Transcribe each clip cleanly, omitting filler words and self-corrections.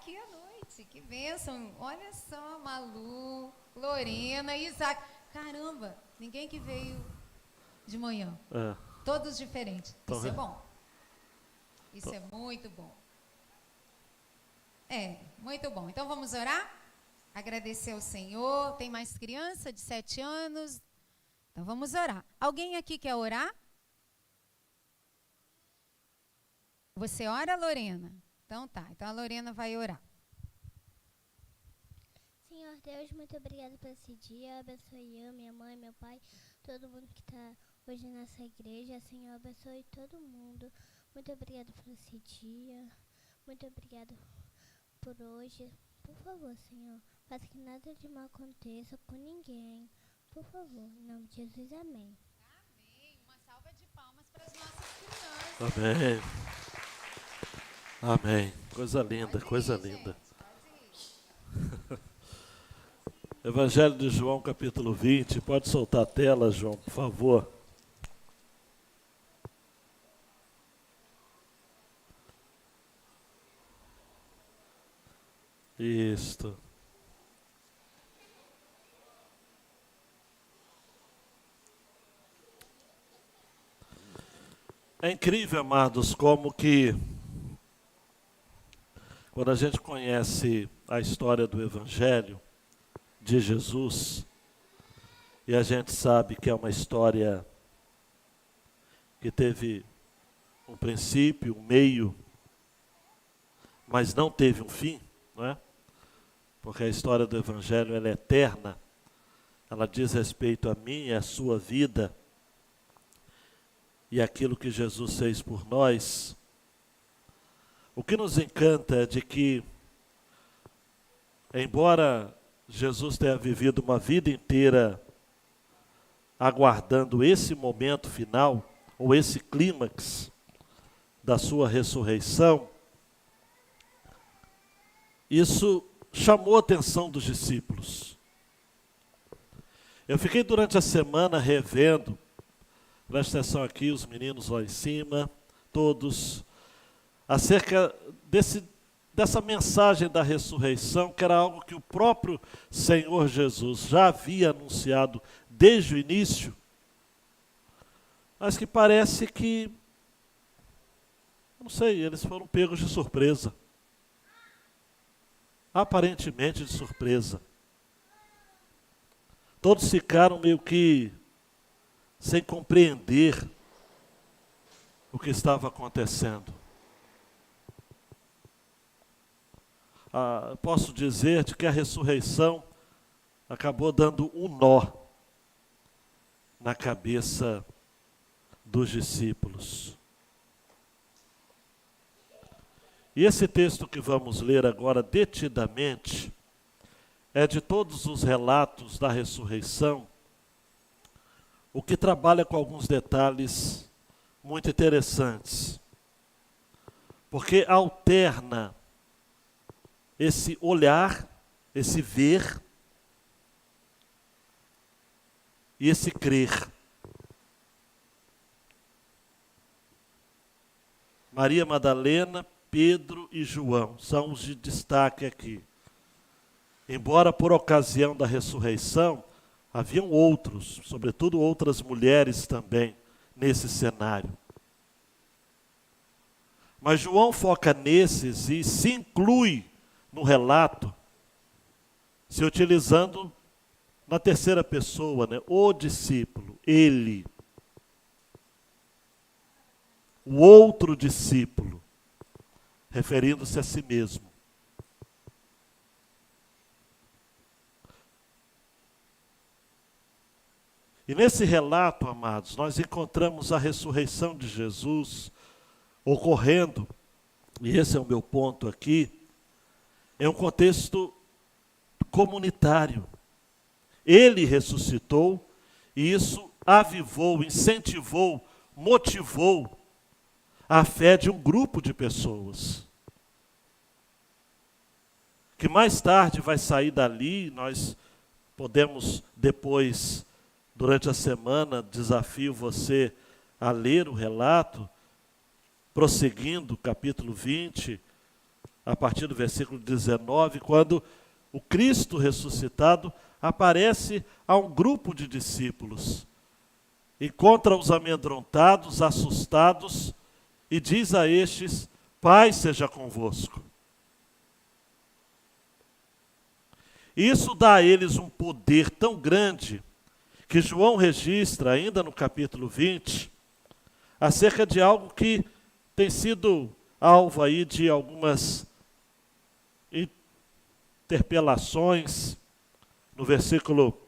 aqui à noite. Que bênção. Olha só, Malu, Lorena, Isaac. Caramba, ninguém que veio de manhã. Todos diferentes. Isso é bom. Isso é muito bom. Muito bom. Então vamos orar? Agradecer ao Senhor. Tem mais criança de 7 anos? Então vamos orar. Alguém aqui quer orar? Você ora, Lorena? Então tá. Então a Lorena vai orar. Senhor Deus, muito obrigada por esse dia. Abençoe eu, minha mãe, meu pai, todo mundo que está hoje nessa igreja. Senhor, abençoe todo mundo. Muito obrigada por esse dia. Muito obrigada por hoje. Por favor, Senhor, faça que nada de mal aconteça com ninguém. Por favor, em nome de Jesus, amém. Amém. Uma salva de palmas para as nossas crianças. Amém. Amém. Coisa linda, Pode coisa ir, linda. gente, pode ir. Evangelho de João, capítulo 20. Pode soltar a tela, João, por favor. Isto. É incrível, amados, como que quando a gente conhece a história do Evangelho de Jesus, e a gente sabe que é uma história que teve um princípio, um meio, mas não teve um fim, não é? Porque a história do Evangelho ela é eterna, ela diz respeito a mim e a sua vida, e aquilo que Jesus fez por nós. O que nos encanta é de que, embora Jesus tenha vivido uma vida inteira aguardando esse momento final, ou esse clímax da sua ressurreição, isso chamou a atenção dos discípulos. Eu fiquei durante a semana revendo, presta atenção aqui, os meninos lá em cima, todos, acerca dessa mensagem da ressurreição, que era algo que o próprio Senhor Jesus já havia anunciado desde o início, mas que parece que, não sei, eles foram pegos de surpresa. Aparentemente de surpresa. Todos ficaram meio que sem compreender o que estava acontecendo. Posso dizer de que a ressurreição acabou dando um nó na cabeça dos discípulos. E esse texto que vamos ler agora detidamente é de todos os relatos da ressurreição, o que trabalha com alguns detalhes muito interessantes, porque alterna esse olhar, esse ver e esse crer. Maria Madalena, Pedro e João são os de destaque aqui. Embora por ocasião da ressurreição, haviam outros, sobretudo outras mulheres também, nesse cenário. Mas João foca nesses e se inclui no relato, se utilizando na terceira pessoa, né? O discípulo, ele. O outro discípulo, referindo-se a si mesmo. E nesse relato, amados, nós encontramos a ressurreição de Jesus ocorrendo, e esse é o meu ponto aqui, em um contexto comunitário. Ele ressuscitou, e isso avivou, incentivou, motivou a fé de um grupo de pessoas. Que mais tarde vai sair dali, nós podemos depois, durante a semana, desafio você a ler o relato, prosseguindo, capítulo 20, a partir do versículo 19, quando o Cristo ressuscitado aparece a um grupo de discípulos. Encontra-os amedrontados, assustados, e diz a estes: paz seja convosco. Isso dá a eles um poder tão grande que João registra, ainda no capítulo 20, acerca de algo que tem sido alvo aí de algumas interpelações. No versículo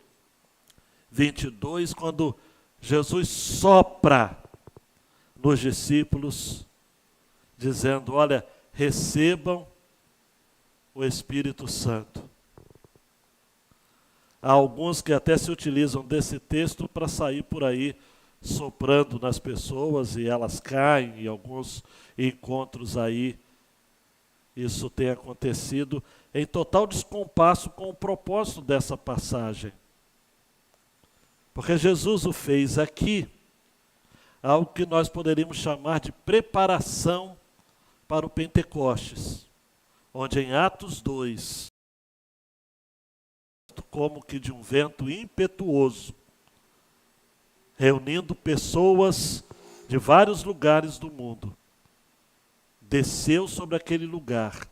22, quando Jesus sopra nos discípulos, dizendo: olha, recebam o Espírito Santo. Há alguns que até se utilizam desse texto para sair por aí soprando nas pessoas e elas caem, em alguns encontros aí isso tem acontecido em total descompasso com o propósito dessa passagem. Porque Jesus o fez aqui, algo que nós poderíamos chamar de preparação para o Pentecostes, onde em Atos 2, como que de um vento impetuoso, reunindo pessoas de vários lugares do mundo, desceu sobre aquele lugar,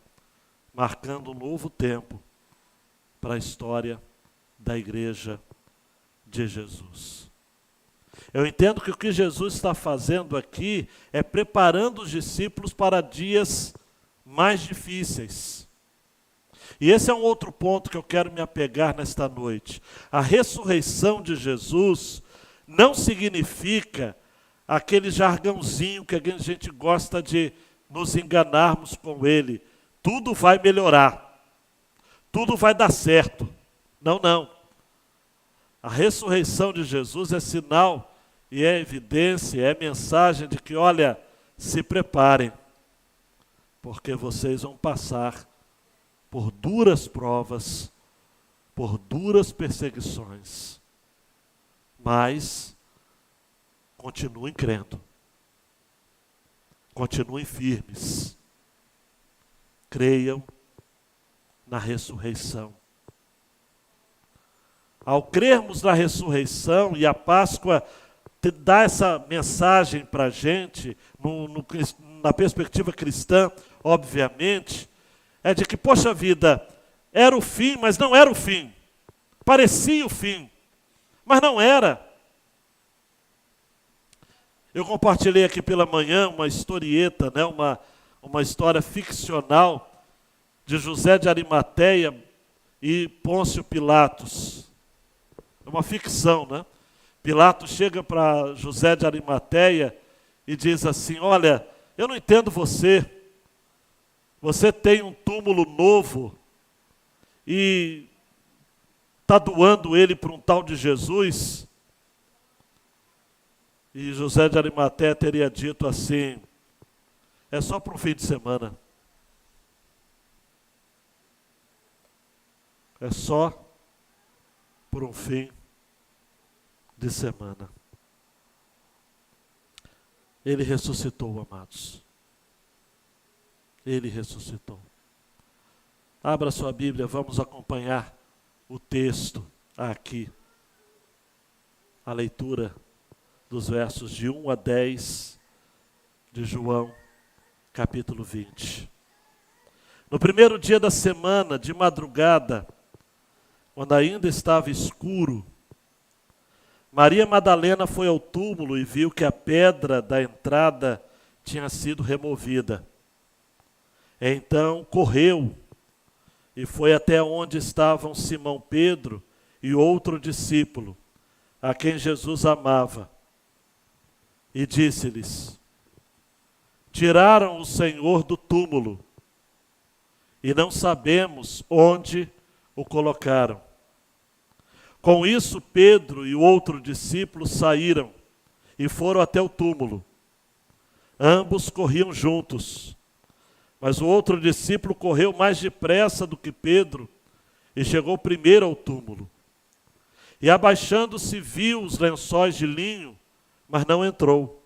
marcando um novo tempo para a história da igreja de Jesus. Eu entendo que o que Jesus está fazendo aqui é preparando os discípulos para dias mais difíceis. E esse é um outro ponto que eu quero me apegar nesta noite. A ressurreição de Jesus não significa aquele jargãozinho que a gente gosta de nos enganarmos com ele. Tudo vai melhorar. Tudo vai dar certo. Não, não. A ressurreição de Jesus é sinal e é evidência, é mensagem de que, olha, se preparem, porque vocês vão passar por duras provas, por duras perseguições, mas continuem crendo, continuem firmes, creiam na ressurreição. Ao crermos na ressurreição, e a Páscoa dá essa mensagem para a gente, na perspectiva cristã, obviamente, é de que, poxa vida, era o fim, mas não era o fim. Parecia o fim, mas não era. Eu compartilhei aqui pela manhã uma historieta, né, uma história ficcional de José de Arimateia e Pôncio Pilatos. É uma ficção, né? Pilatos chega para José de Arimateia e diz assim: olha, eu não entendo você. Você tem um túmulo novo e está doando ele para um tal de Jesus? E José de Arimateia teria dito assim: é só para um fim de semana. É só por um fim de semana. Ele ressuscitou, amados. Ele ressuscitou. Abra sua Bíblia, vamos acompanhar o texto aqui. A leitura dos versos de 1 a 10 de João, capítulo 20. No primeiro dia da semana, de madrugada, quando ainda estava escuro, Maria Madalena foi ao túmulo e viu que a pedra da entrada tinha sido removida. Então correu e foi até onde estavam Simão Pedro e outro discípulo, a quem Jesus amava, e disse-lhes: tiraram o Senhor do túmulo e não sabemos onde o colocaram. Com isso, Pedro e o outro discípulo saíram e foram até o túmulo. Ambos corriam juntos, mas o outro discípulo correu mais depressa do que Pedro e chegou primeiro ao túmulo. E abaixando-se viu os lençóis de linho, mas não entrou.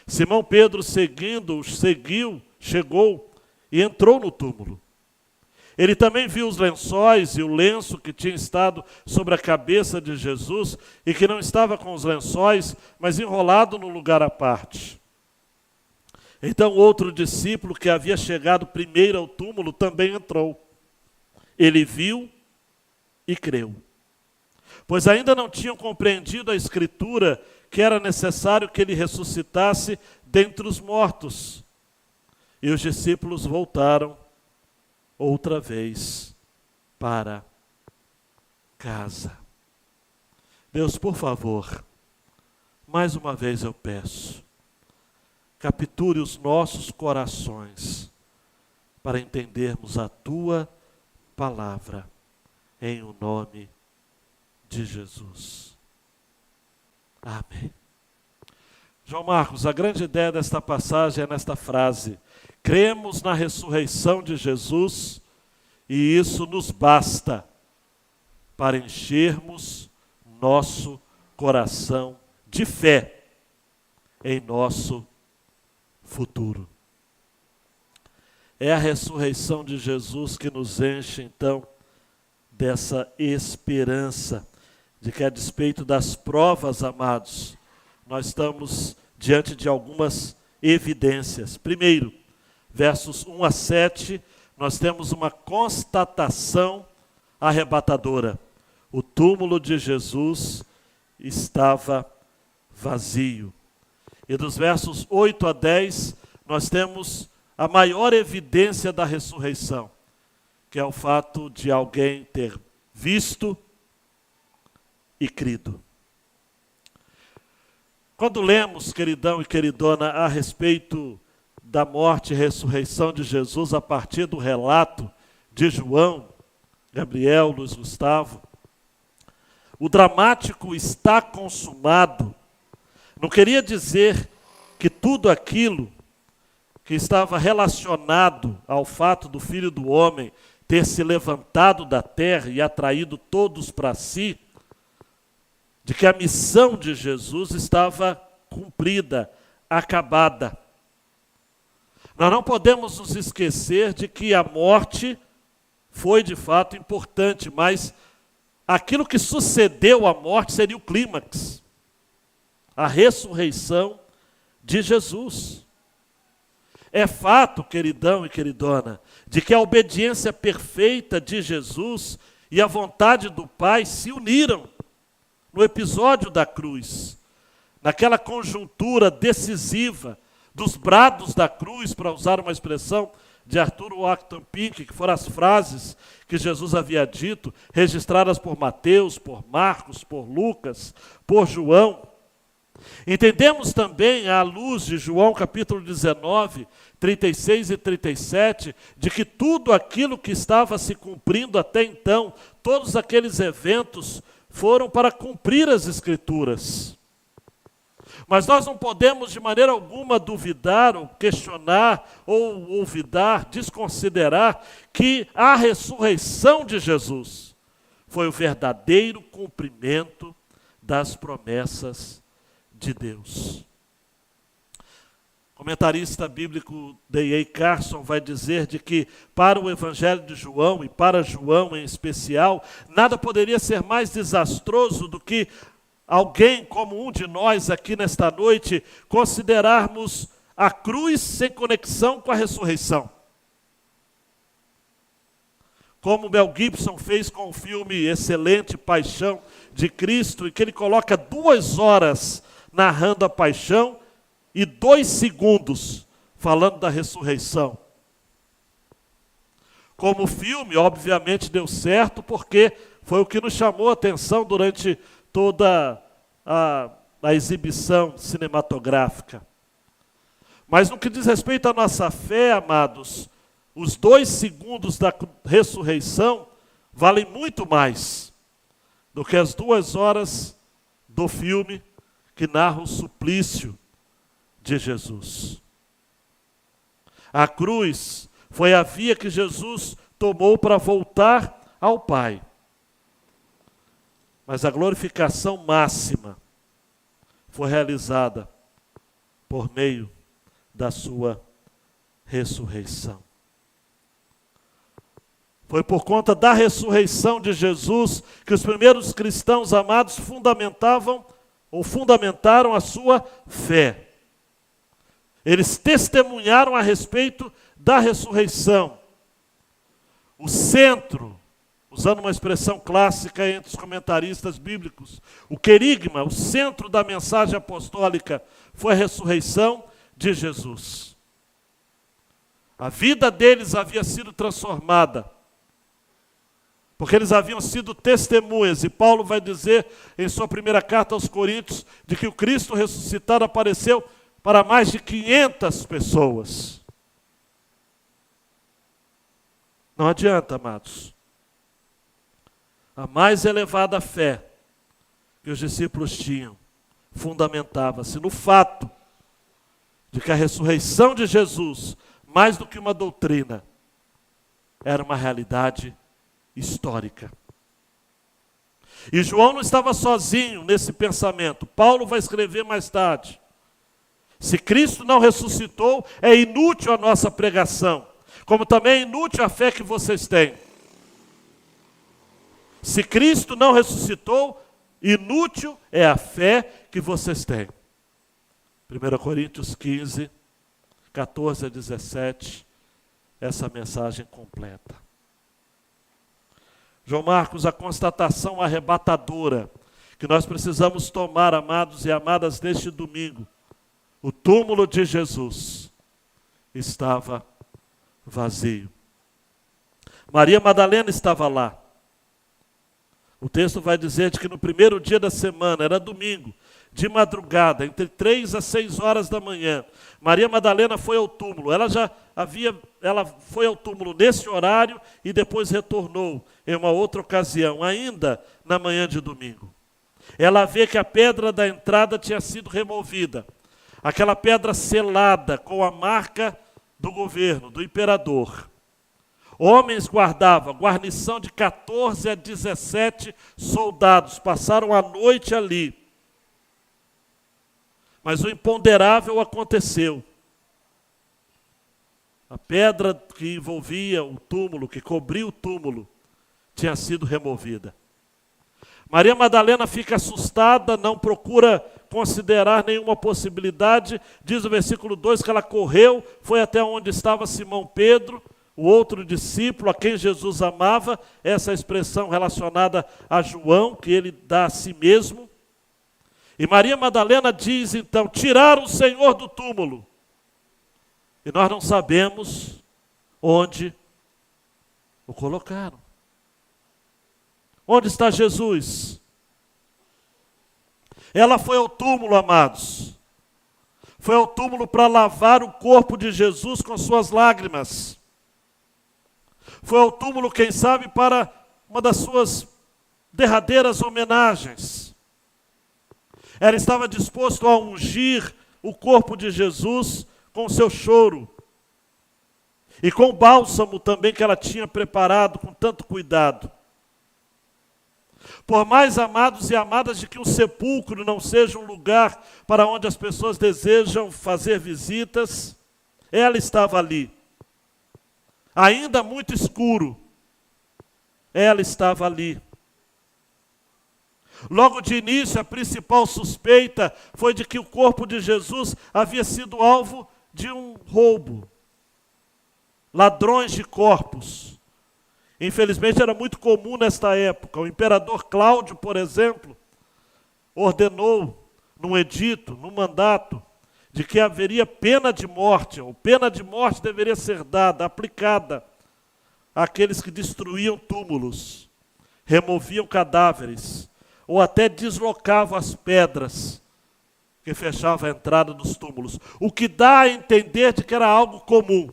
Simão Pedro, seguindo-os, chegou e entrou no túmulo. Ele também viu os lençóis e o lenço que tinha estado sobre a cabeça de Jesus e que não estava com os lençóis, mas enrolado num lugar à parte. Então outro discípulo que havia chegado primeiro ao túmulo também entrou. Ele viu e creu, pois ainda não tinham compreendido a Escritura que era necessário que ele ressuscitasse dentre os mortos. E os discípulos voltaram outra vez para casa. Deus, por favor, mais uma vez eu peço, capture os nossos corações para entendermos a Tua palavra, em o nome de Jesus. Amém. João Marcos, a grande ideia desta passagem é nesta frase: cremos na ressurreição de Jesus e isso nos basta para enchermos nosso coração de fé em nosso futuro. É a ressurreição de Jesus que nos enche, então, dessa esperança de que, a despeito das provas, amados, nós estamos diante de algumas evidências. Primeiro, versos 1 a 7, nós temos uma constatação arrebatadora. O túmulo de Jesus estava vazio. E dos versos 8 a 10, nós temos a maior evidência da ressurreição, que é o fato de alguém ter visto e crido. Quando lemos, queridão e queridona, a respeito da morte e ressurreição de Jesus a partir do relato de João, Gabriel, Luiz Gustavo, o dramático está consumado não queria dizer que tudo aquilo que estava relacionado ao fato do Filho do Homem ter se levantado da terra e atraído todos para si, de que a missão de Jesus estava cumprida, acabada. Nós não podemos nos esquecer de que a morte foi de fato importante, mas aquilo que sucedeu à morte seria o clímax, a ressurreição de Jesus. É fato, queridão e queridona, de que a obediência perfeita de Jesus e a vontade do Pai se uniram no episódio da cruz, naquela conjuntura decisiva dos brados da cruz, para usar uma expressão de Arturo Acton Pink, que foram as frases que Jesus havia dito, registradas por Mateus, por Marcos, por Lucas, por João. Entendemos também, à luz de João capítulo 19, 36 e 37, de que tudo aquilo que estava se cumprindo até então, todos aqueles eventos foram para cumprir as Escrituras. Mas nós não podemos de maneira alguma duvidar, ou questionar, ou olvidar, desconsiderar que a ressurreição de Jesus foi o verdadeiro cumprimento das promessas de Deus. O comentarista bíblico D.A. Carson vai dizer de que para o Evangelho de João, e para João em especial, nada poderia ser mais desastroso do que alguém como um de nós aqui nesta noite considerarmos a cruz sem conexão com a ressurreição. Como Mel Gibson fez com o filme excelente Paixão de Cristo, em que ele coloca 2 horas narrando a paixão e 2 segundos falando da ressurreição. Como o filme, obviamente, deu certo, porque foi o que nos chamou a atenção durante toda a exibição cinematográfica. Mas no que diz respeito à nossa fé, amados, os 2 segundos da ressurreição valem muito mais do que as 2 horas do filme que narra o suplício de Jesus. A cruz foi a via que Jesus tomou para voltar ao Pai. Mas a glorificação máxima foi realizada por meio da sua ressurreição. Foi por conta da ressurreição de Jesus que os primeiros cristãos amados fundamentaram a sua fé. Eles testemunharam a respeito da ressurreição. O centro, usando uma expressão clássica entre os comentaristas bíblicos, o querigma, o centro da mensagem apostólica foi a ressurreição de Jesus. A vida deles havia sido transformada, porque eles haviam sido testemunhas, e Paulo vai dizer em sua primeira carta aos Coríntios, de que o Cristo ressuscitado apareceu para mais de 500 pessoas. Não adianta, amados. A mais elevada fé que os discípulos tinham fundamentava-se no fato de que a ressurreição de Jesus, mais do que uma doutrina, era uma realidade histórica. E João não estava sozinho nesse pensamento. Paulo vai escrever mais tarde: se Cristo não ressuscitou, é inútil a nossa pregação, como também é inútil a fé que vocês têm. Se Cristo não ressuscitou, inútil é a fé que vocês têm. 1 Coríntios 15, 14 a 17, essa mensagem completa. João Marcos, a constatação arrebatadora que nós precisamos tomar, amados e amadas, neste domingo: o túmulo de Jesus estava vazio. Maria Madalena estava lá. O texto vai dizer de que no primeiro dia da semana, era domingo, de madrugada, entre 3 a 6 horas da manhã, Maria Madalena foi ao túmulo. Ela foi ao túmulo nesse horário e depois retornou em uma outra ocasião, ainda na manhã de domingo. Ela vê que a pedra da entrada tinha sido removida. Aquela pedra selada com a marca do governo, do imperador. Homens guardavam, guarnição de 14 a 17 soldados, passaram a noite ali. Mas o imponderável aconteceu. A pedra que envolvia o túmulo, que cobria o túmulo, tinha sido removida. Maria Madalena fica assustada, não procura considerar nenhuma possibilidade. Diz o versículo 2 que ela correu, foi até onde estava Simão Pedro, o outro discípulo a quem Jesus amava, essa expressão relacionada a João, que ele dá a si mesmo. E Maria Madalena diz então: tiraram o Senhor do túmulo. E nós não sabemos onde o colocaram. Onde está Jesus? Ela foi ao túmulo, amados. Foi ao túmulo para lavar o corpo de Jesus com suas lágrimas. Foi ao túmulo, quem sabe, para uma das suas derradeiras homenagens. Ela estava disposta a ungir o corpo de Jesus com seu choro. E com o bálsamo também que ela tinha preparado com tanto cuidado. Por mais amados e amadas de que um sepulcro não seja um lugar para onde as pessoas desejam fazer visitas, ela estava ali. Ainda muito escuro, ela estava ali. Logo de início, a principal suspeita foi de que o corpo de Jesus havia sido alvo de um roubo. Ladrões de corpos. Infelizmente, era muito comum nesta época. O imperador Cláudio, por exemplo, ordenou num edito, num mandato, de que haveria pena de morte, ou pena de morte deveria ser dada, aplicada àqueles que destruíam túmulos, removiam cadáveres, ou até deslocavam as pedras que fechavam a entrada dos túmulos. O que dá a entender de que era algo comum.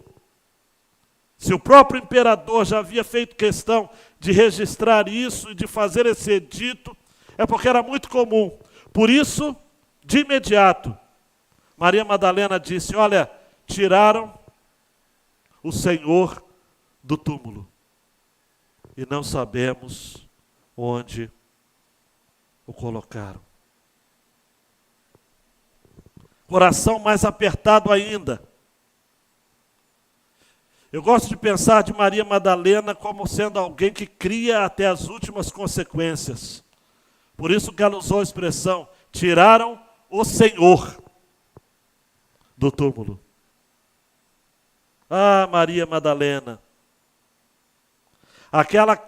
Se o próprio imperador já havia feito questão de registrar isso e de fazer esse edito, é porque era muito comum. Por isso, de imediato, Maria Madalena disse: olha, tiraram o Senhor do túmulo e não sabemos onde o colocaram. Coração mais apertado ainda. Eu gosto de pensar de Maria Madalena como sendo alguém que cria até as últimas consequências. Por isso que ela usou a expressão, tiraram o Senhor do túmulo. Ah, Maria Madalena, aquela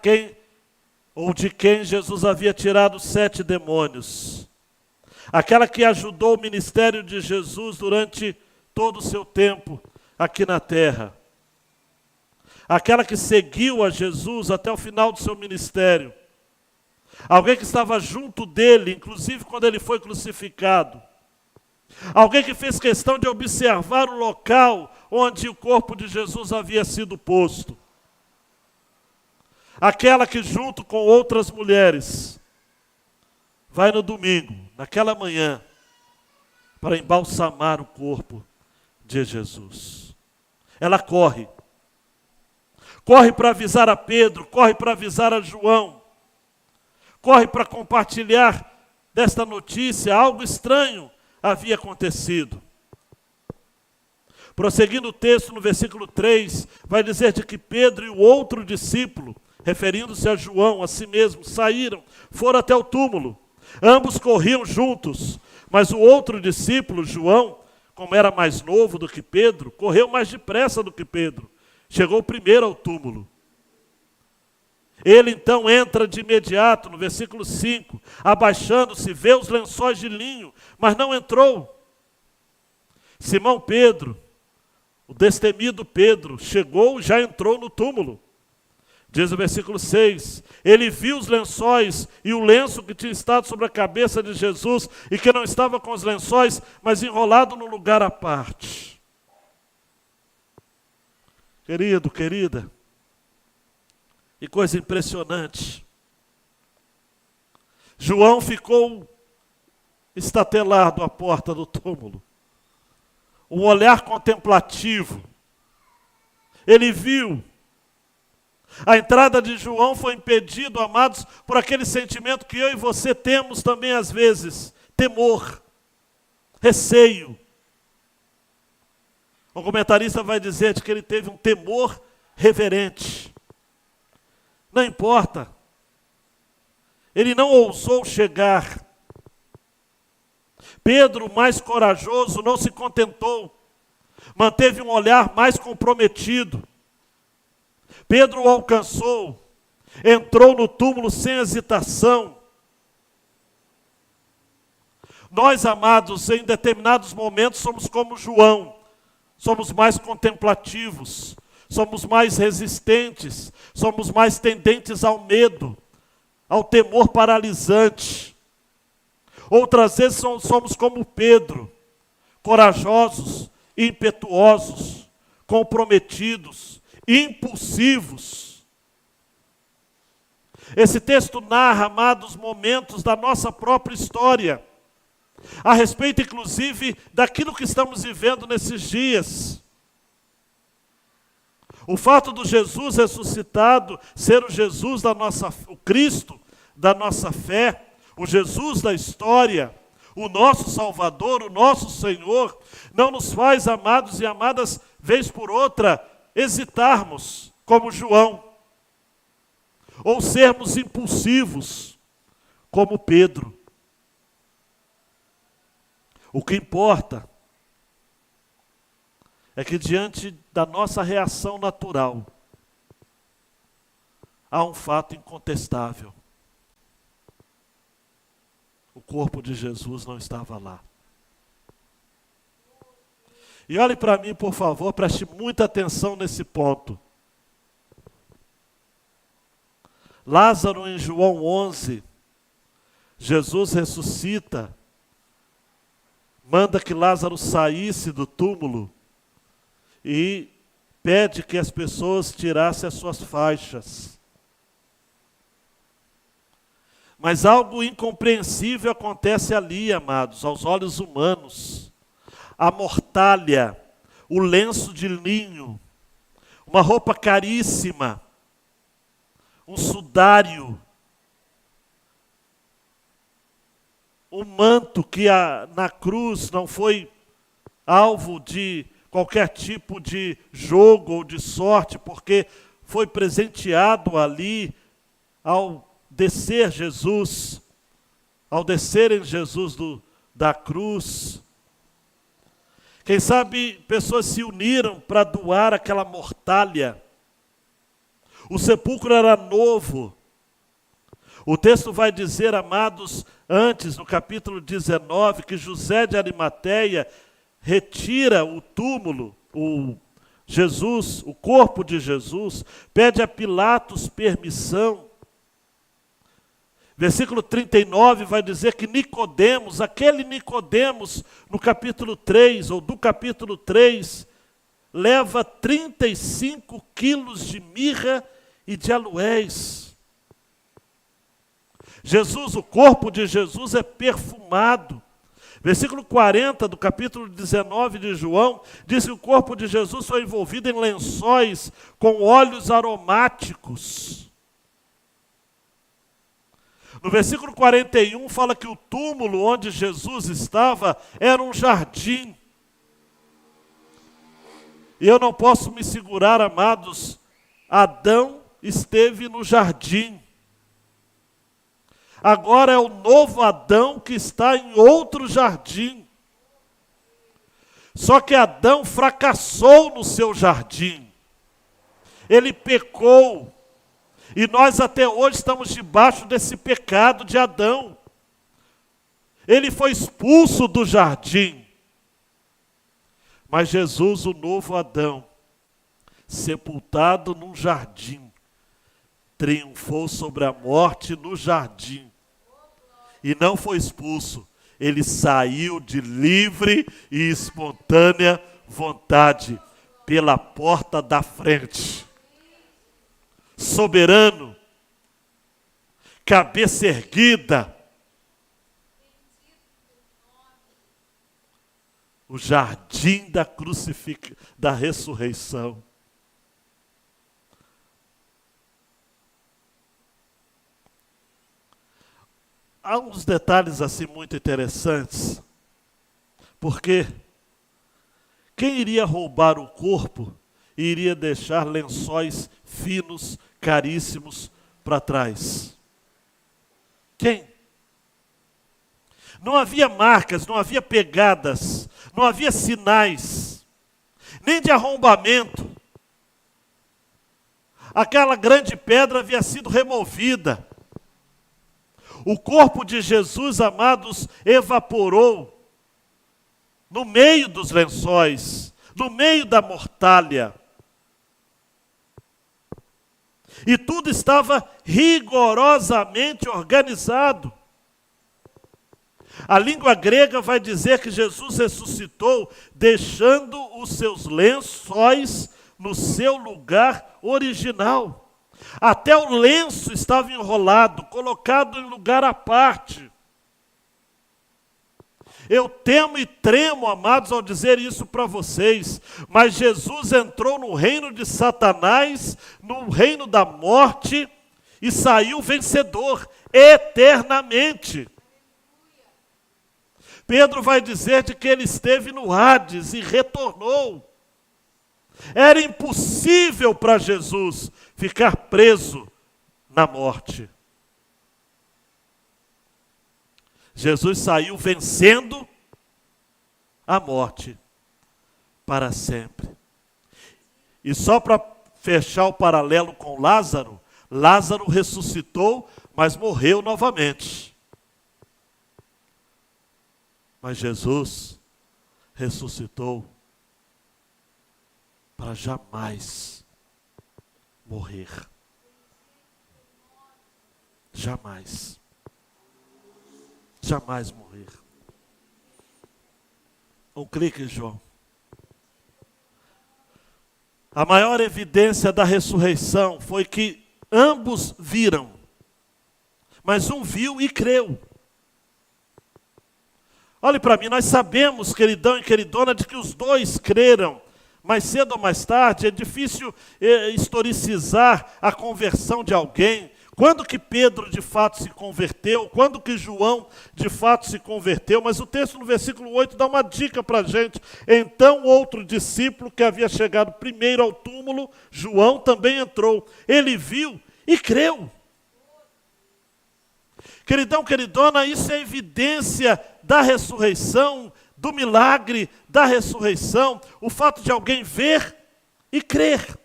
de quem Jesus havia tirado 7 demônios, aquela que ajudou o ministério de Jesus durante todo o seu tempo aqui na terra, aquela que seguiu a Jesus até o final do seu ministério, alguém que estava junto dele, inclusive quando ele foi crucificado, alguém que fez questão de observar o local onde o corpo de Jesus havia sido posto, aquela que junto com outras mulheres vai no domingo, naquela manhã, para embalsamar o corpo de Jesus. Ela corre para avisar a Pedro, corre para avisar a João, corre para compartilhar desta notícia. Algo estranho havia acontecido. Prosseguindo o texto, no versículo 3, vai dizer de que Pedro e o outro discípulo, referindo-se a João, a si mesmo, saíram, foram até o túmulo. Ambos corriam juntos, mas o outro discípulo, João, como era mais novo do que Pedro, correu mais depressa do que Pedro. Chegou primeiro ao túmulo. Ele então entra de imediato, no versículo 5, abaixando-se, vê os lençóis de linho, mas não entrou. Simão Pedro, o destemido Pedro, chegou e já entrou no túmulo. Diz o versículo 6, ele viu os lençóis e o lenço que tinha estado sobre a cabeça de Jesus e que não estava com os lençóis, mas enrolado num lugar à parte. Querido, querida, que coisa impressionante. João ficou estatelado à porta do túmulo. Um olhar contemplativo. Ele viu. A entrada de João foi impedido, amados, por aquele sentimento que eu e você temos também às vezes. Temor, receio. Um comentarista vai dizer que ele teve um temor reverente. Não importa. Ele não ousou chegar. Pedro, mais corajoso, não se contentou. Manteve um olhar mais comprometido. Pedro o alcançou. Entrou no túmulo sem hesitação. Nós, amados, em determinados momentos somos como João. Somos mais contemplativos, somos mais resistentes, somos mais tendentes ao medo, ao temor paralisante. Outras vezes somos como Pedro, corajosos, impetuosos, comprometidos, impulsivos. Esse texto narra, amados, momentos da nossa própria história, a respeito, inclusive, daquilo que estamos vivendo nesses dias. O fato do Jesus ressuscitado ser o Jesus o Cristo da nossa fé, o Jesus da história, o nosso Salvador, o nosso Senhor, não nos faz, amados e amadas, vez por outra, hesitarmos, como João, ou sermos impulsivos, como Pedro. O que importa é que diante da nossa reação natural, há um fato incontestável. O corpo de Jesus não estava lá. E olhe para mim, por favor, preste muita atenção nesse ponto. Lázaro, em João 11, Jesus ressuscita, manda que Lázaro saísse do túmulo e pede que as pessoas tirassem as suas faixas. Mas algo incompreensível acontece ali, amados, aos olhos humanos. A mortalha, o lenço de linho, uma roupa caríssima, um sudário, um manto que na cruz não foi alvo de qualquer tipo de jogo ou de sorte, porque foi presenteado ali ao descer Jesus, ao descerem Jesus da cruz. Quem sabe pessoas se uniram para doar aquela mortalha. O sepulcro era novo. O texto vai dizer, amados, antes, no capítulo 19, que José de Arimateia retira o túmulo, o corpo de Jesus, pede a Pilatos permissão. Versículo 39 vai dizer que Nicodemos, aquele Nicodemos, no capítulo 3, ou do capítulo 3, leva 35 quilos de mirra e de aloés. Jesus, o corpo de Jesus é perfumado. Versículo 40 do capítulo 19 de João, diz que o corpo de Jesus foi envolvido em lençóis com óleos aromáticos. No versículo 41 fala que o túmulo onde Jesus estava era um jardim. E eu não posso me segurar, amados, Adão esteve no jardim. Agora é o novo Adão que está em outro jardim. Só que Adão fracassou no seu jardim. Ele pecou. E nós até hoje estamos debaixo desse pecado de Adão. Ele foi expulso do jardim. Mas Jesus, o novo Adão, sepultado num jardim, triunfou sobre a morte no jardim. E não foi expulso. Ele saiu de livre e espontânea vontade pela porta da frente. Soberano, cabeça erguida, o jardim da ressurreição. Há uns detalhes assim muito interessantes, porque quem iria roubar o corpo e iria deixar lençóis finos, caríssimos para trás? Quem? Não havia marcas, não havia pegadas, não havia sinais, nem de arrombamento. Aquela grande pedra havia sido removida. O corpo de Jesus, amados, evaporou no meio dos lençóis, no meio da mortalha. E tudo estava rigorosamente organizado. A língua grega vai dizer que Jesus ressuscitou, deixando os seus lençóis no seu lugar original. Até o lenço estava enrolado, colocado em lugar à parte. Eu temo e tremo, amados, ao dizer isso para vocês, mas Jesus entrou no reino de Satanás, no reino da morte, e saiu vencedor, eternamente. Pedro vai dizer de que ele esteve no Hades e retornou. Era impossível para Jesus ficar preso na morte. Jesus saiu vencendo a morte para sempre. E só para fechar o paralelo com Lázaro, Lázaro ressuscitou, mas morreu novamente. Mas Jesus ressuscitou para jamais morrer. Jamais. Jamais morrer. Um clique, João. A maior evidência da ressurreição foi que ambos viram, mas um viu e creu. Olhe para mim, nós sabemos, queridão e queridona, de que os dois creram. Mais cedo ou mais tarde, é difícil historicizar a conversão de alguém, Quando que Pedro de fato se converteu? Quando que João de fato se converteu? Mas o texto no versículo 8 dá uma dica para a gente. Então outro discípulo que havia chegado primeiro ao túmulo, João, também entrou. Ele viu e creu. Queridão, queridona, isso é evidência da ressurreição, do milagre da ressurreição. O fato de alguém ver e crer.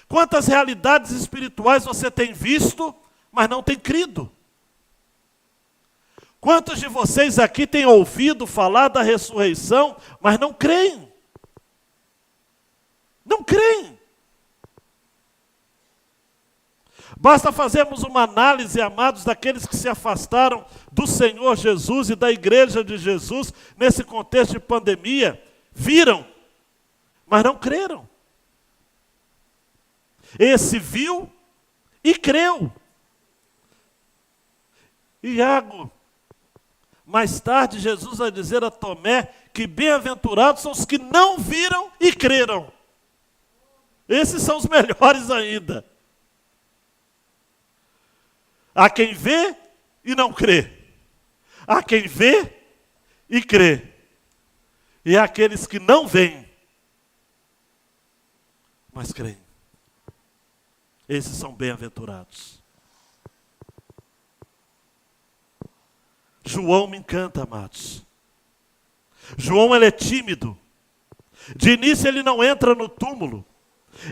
Quantas realidades espirituais você tem visto, mas não tem crido? Quantos de vocês aqui têm ouvido falar da ressurreição, mas não creem? Não creem. Basta fazermos uma análise, amados, daqueles que se afastaram do Senhor Jesus e da igreja de Jesus, nesse contexto de pandemia, viram, mas não creram. Esse viu e creu. Iago, mais tarde Jesus vai dizer a Tomé que bem-aventurados são os que não viram e creram. Esses são os melhores ainda. Há quem vê e não crê. Há quem vê e crê. E há aqueles que não veem, mas creem. Esses são bem-aventurados. João me encanta, amados. João, ele é tímido. De início ele não entra no túmulo.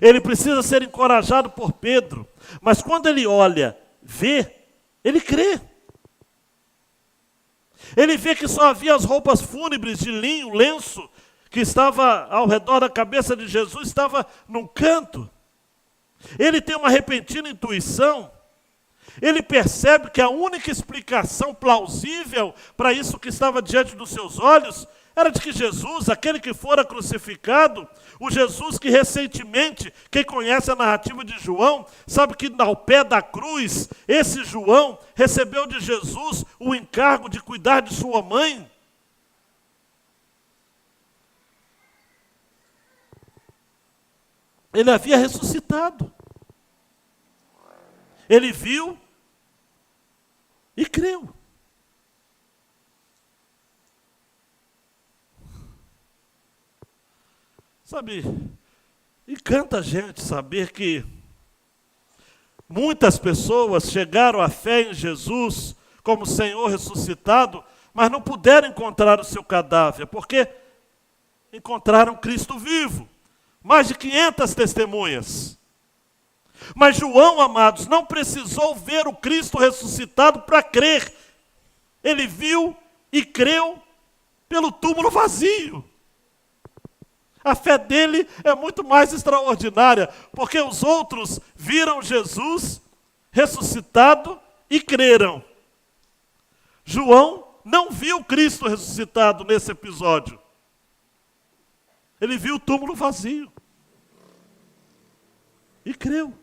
Ele precisa ser encorajado por Pedro. Mas quando ele olha, vê, ele crê. Ele vê que só havia as roupas fúnebres de linho, lenço, que estava ao redor da cabeça de Jesus, estava num canto. Ele tem uma repentina intuição. Ele percebe que a única explicação plausível para isso que estava diante dos seus olhos era de que Jesus, aquele que fora crucificado, o Jesus que recentemente, quem conhece a narrativa de João, sabe que ao pé da cruz, esse João recebeu de Jesus o encargo de cuidar de sua mãe. Ele havia ressuscitado. Ele viu e creu. Sabe, encanta a gente saber que muitas pessoas chegaram à fé em Jesus como Senhor ressuscitado, mas não puderam encontrar o seu cadáver, porque encontraram Cristo vivo. Mais de 500 testemunhas. Mas João, amados, não precisou ver o Cristo ressuscitado para crer. Ele viu e creu pelo túmulo vazio. A fé dele é muito mais extraordinária, porque os outros viram Jesus ressuscitado e creram. João não viu Cristo ressuscitado nesse episódio. Ele viu o túmulo vazio. E creu.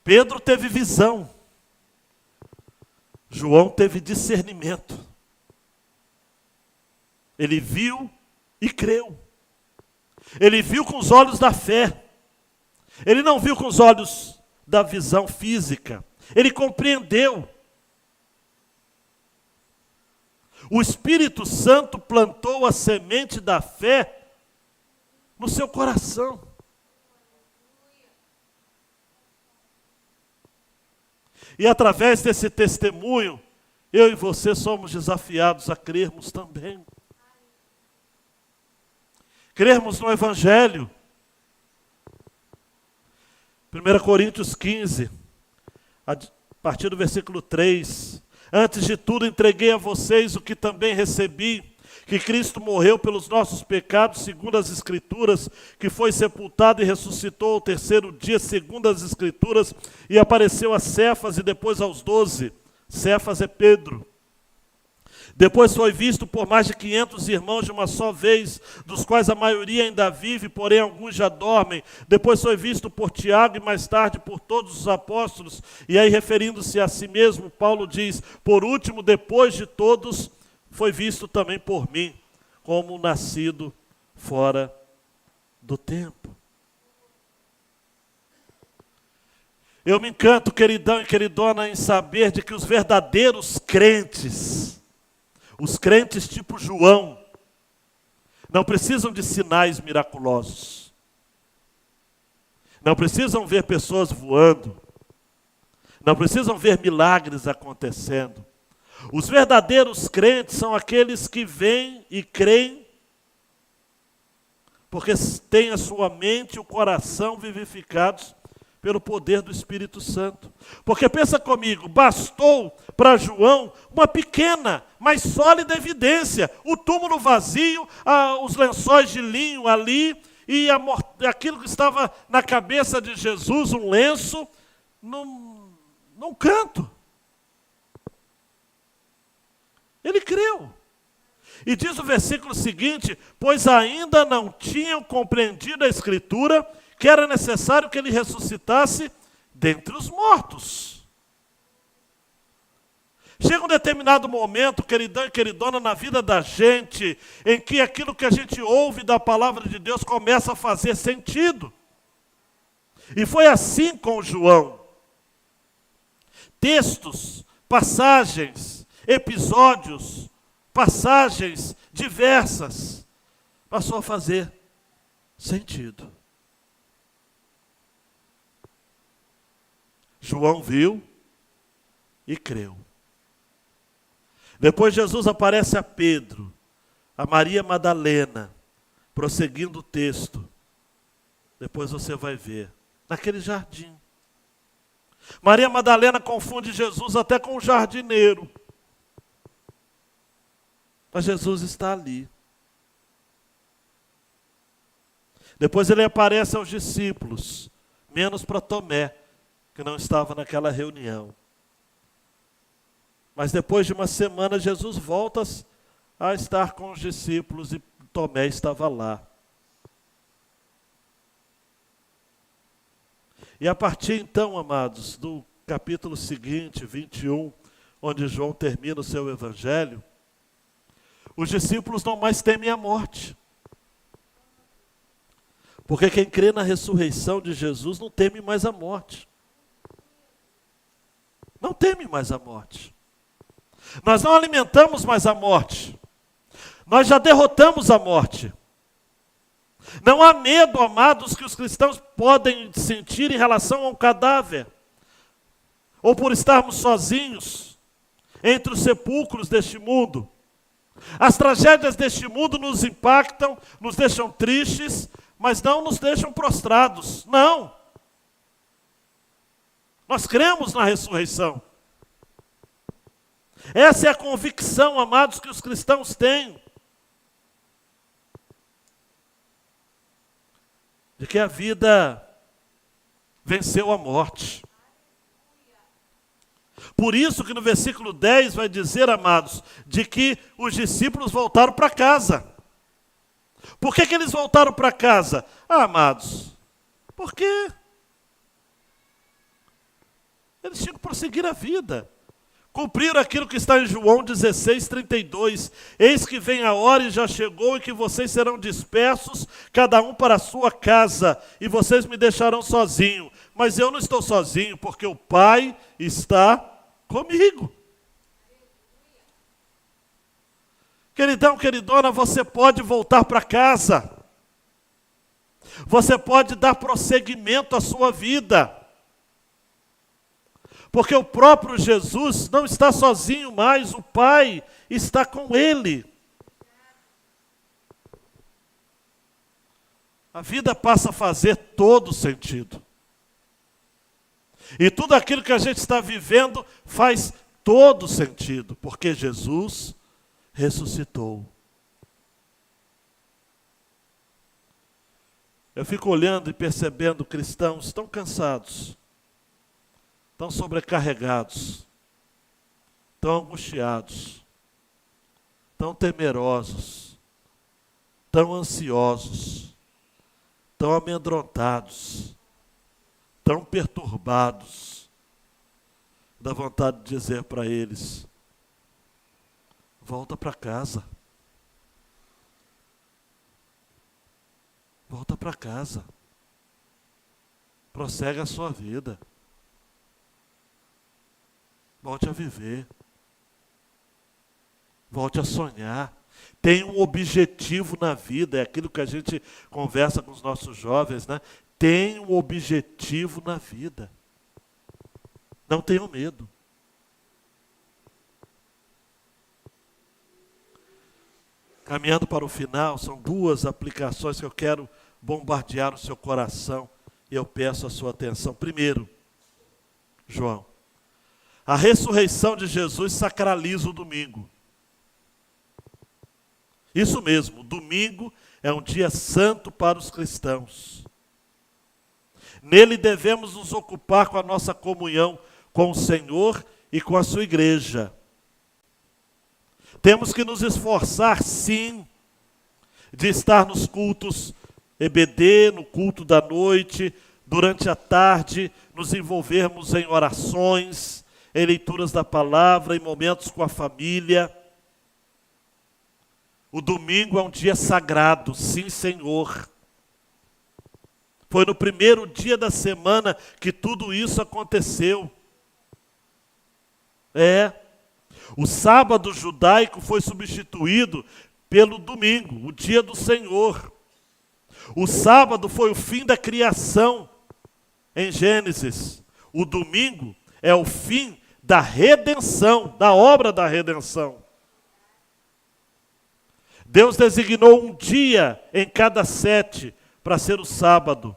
Pedro teve visão. João teve discernimento. Ele viu e creu. Ele viu com os olhos da fé. Ele não viu com os olhos da visão física. Ele compreendeu. O Espírito Santo plantou a semente da fé no seu coração. E através desse testemunho, eu e você somos desafiados a crermos também. Crermos no Evangelho. 1 Coríntios 15, a partir do versículo 3. Antes de tudo, entreguei a vocês o que também recebi, que Cristo morreu pelos nossos pecados, segundo as Escrituras, que foi sepultado e ressuscitou ao terceiro dia, segundo as Escrituras, e apareceu a Cefas e depois aos 12. Cefas é Pedro. Depois foi visto por mais de 500 irmãos de uma só vez, dos quais a maioria ainda vive, porém alguns já dormem. Depois foi visto por Tiago e mais tarde por todos os apóstolos. E aí, referindo-se a si mesmo, Paulo diz: por último, depois de todos, foi visto também por mim, como nascido fora do tempo. Eu me encanto, queridão e queridona, em saber de que os verdadeiros crentes, os crentes tipo João, não precisam de sinais miraculosos. Não precisam ver pessoas voando. Não precisam ver milagres acontecendo. Os verdadeiros crentes são aqueles que veem e creem porque têm a sua mente e o coração vivificados pelo poder do Espírito Santo. Porque pensa comigo, bastou para João uma pequena, mas sólida evidência. O túmulo vazio, os lençóis de linho ali, e aquilo que estava na cabeça de Jesus, um lenço, num canto. Ele creu. E diz o versículo seguinte, pois ainda não tinham compreendido a Escritura, que era necessário que ele ressuscitasse dentre os mortos. Chega um determinado momento, queridão e queridona, na vida da gente, em que aquilo que a gente ouve da palavra de Deus começa a fazer sentido. E foi assim com João. Textos, passagens, episódios, passagens diversas, passou a fazer sentido. João viu e creu. Depois Jesus aparece a Pedro, a Maria Madalena, prosseguindo o texto. Depois você vai ver, naquele jardim. Maria Madalena confunde Jesus até com o jardineiro. Mas Jesus está ali. Depois ele aparece aos discípulos, menos para Tomé, que não estava naquela reunião. Mas depois de uma semana, Jesus volta a estar com os discípulos e Tomé estava lá. E a partir então, amados, do capítulo seguinte, 21, onde João termina o seu evangelho, os discípulos não mais temem a morte. Porque quem crê na ressurreição de Jesus não teme mais a morte. Não teme mais a morte. Nós não alimentamos mais a morte. Nós já derrotamos a morte. Não há medo, amados, que os cristãos podem sentir em relação a um cadáver. Ou por estarmos sozinhos entre os sepulcros deste mundo. As tragédias deste mundo nos impactam, nos deixam tristes, mas não nos deixam prostrados. Não. Nós cremos na ressurreição. Essa é a convicção, amados, que os cristãos têm. De que a vida venceu a morte. Por isso que no versículo 10 vai dizer, amados, de que os discípulos voltaram para casa. Por que eles voltaram para casa? Amados, porque eles tinham que prosseguir a vida. Cumpriram aquilo que está em João 16:32. Eis que vem a hora e já chegou em que vocês serão dispersos, cada um para a sua casa, e vocês me deixarão sozinho. Mas eu não estou sozinho, porque o Pai está comigo. Queridão, queridona, você pode voltar para casa. Você pode dar prosseguimento à sua vida. Porque o próprio Jesus não está sozinho mais, o Pai está com ele. A vida passa a fazer todo sentido. E tudo aquilo que a gente está vivendo faz todo sentido, porque Jesus ressuscitou. Eu fico olhando e percebendo cristãos tão cansados, tão sobrecarregados, tão angustiados, tão temerosos, tão ansiosos, tão amedrontados, tão perturbados. Dá vontade de dizer para eles: volta para casa. Volta para casa. Prossegue a sua vida. Volte a viver. Volte a sonhar. Tenha um objetivo na vida. É aquilo que a gente conversa com os nossos jovens, né? Tenha um objetivo na vida. Não tenham medo. Caminhando para o final, são duas aplicações que eu quero bombardear o seu coração e eu peço a sua atenção. Primeiro, João, a ressurreição de Jesus sacraliza o domingo. Isso mesmo, domingo é um dia santo para os cristãos. Nele devemos nos ocupar com a nossa comunhão com o Senhor e com a sua igreja. Temos que nos esforçar, sim, de estar nos cultos EBD, no culto da noite, durante a tarde, nos envolvermos em orações, em leituras da palavra, em momentos com a família. O domingo é um dia sagrado, sim, Senhor. Foi no primeiro dia da semana que tudo isso aconteceu. O sábado judaico foi substituído pelo domingo, o dia do Senhor. O sábado foi o fim da criação em Gênesis. O domingo é o fim da redenção, da obra da redenção. Deus designou um dia em cada 7 para ser o sábado,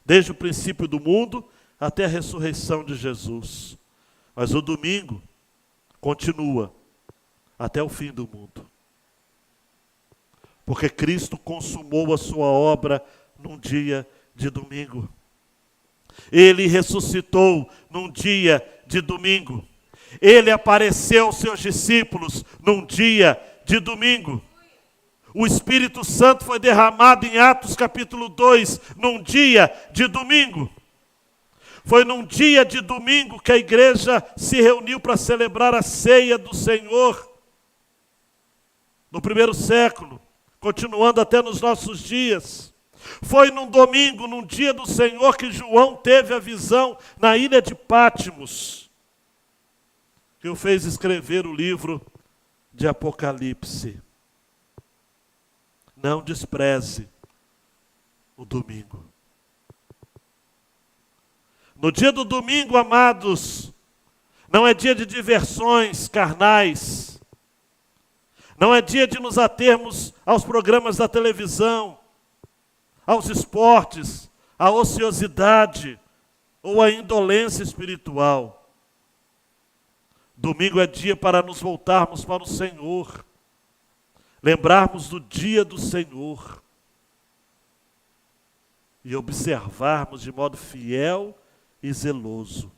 desde o princípio do mundo até a ressurreição de Jesus. Mas o domingo continua até o fim do mundo. Porque Cristo consumou a sua obra num dia de domingo. Ele ressuscitou num dia de domingo. Ele apareceu aos seus discípulos num dia de domingo. O Espírito Santo foi derramado em Atos capítulo 2, num dia de domingo. Foi num dia de domingo que a igreja se reuniu para celebrar a ceia do Senhor. No primeiro século, continuando até nos nossos dias. Foi num domingo, num dia do Senhor, que João teve a visão na ilha de Pátimos, que o fez escrever o livro de Apocalipse. Não despreze o domingo. No dia do domingo, amados, não é dia de diversões carnais. Não é dia de nos atermos aos programas da televisão, aos esportes, à ociosidade ou à indolência espiritual. Domingo é dia para nos voltarmos para o Senhor, lembrarmos do dia do Senhor e observarmos de modo fiel e zeloso